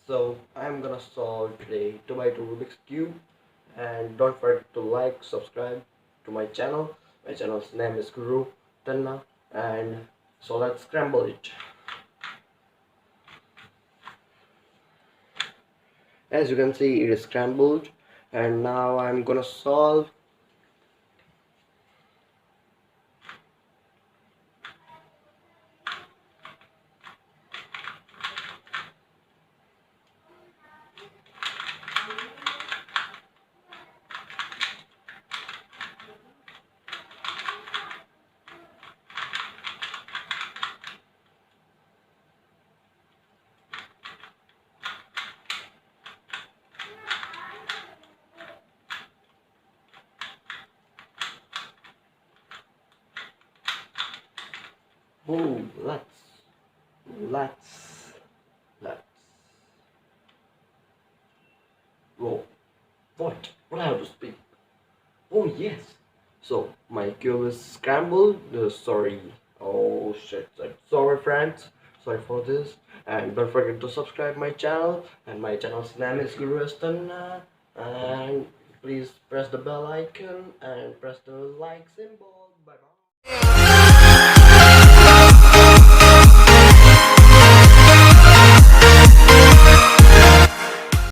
So I'm gonna solve today 2x2 Rubik's Cube, and don't forget to like, subscribe to my channel. My channel's name is Guru Tanna, and so let's scramble it. As you can see, it is scrambled, and now I'm gonna solve. Oh, let's let's roll. What I have to speak? Oh yes. So my cube is scrambled. Sorry. Oh shit. Sorry friends. Sorry for this. And don't forget to subscribe my channel. And my channel's name is Guru Astana. And please press the bell icon and press the like symbol. Bye bye.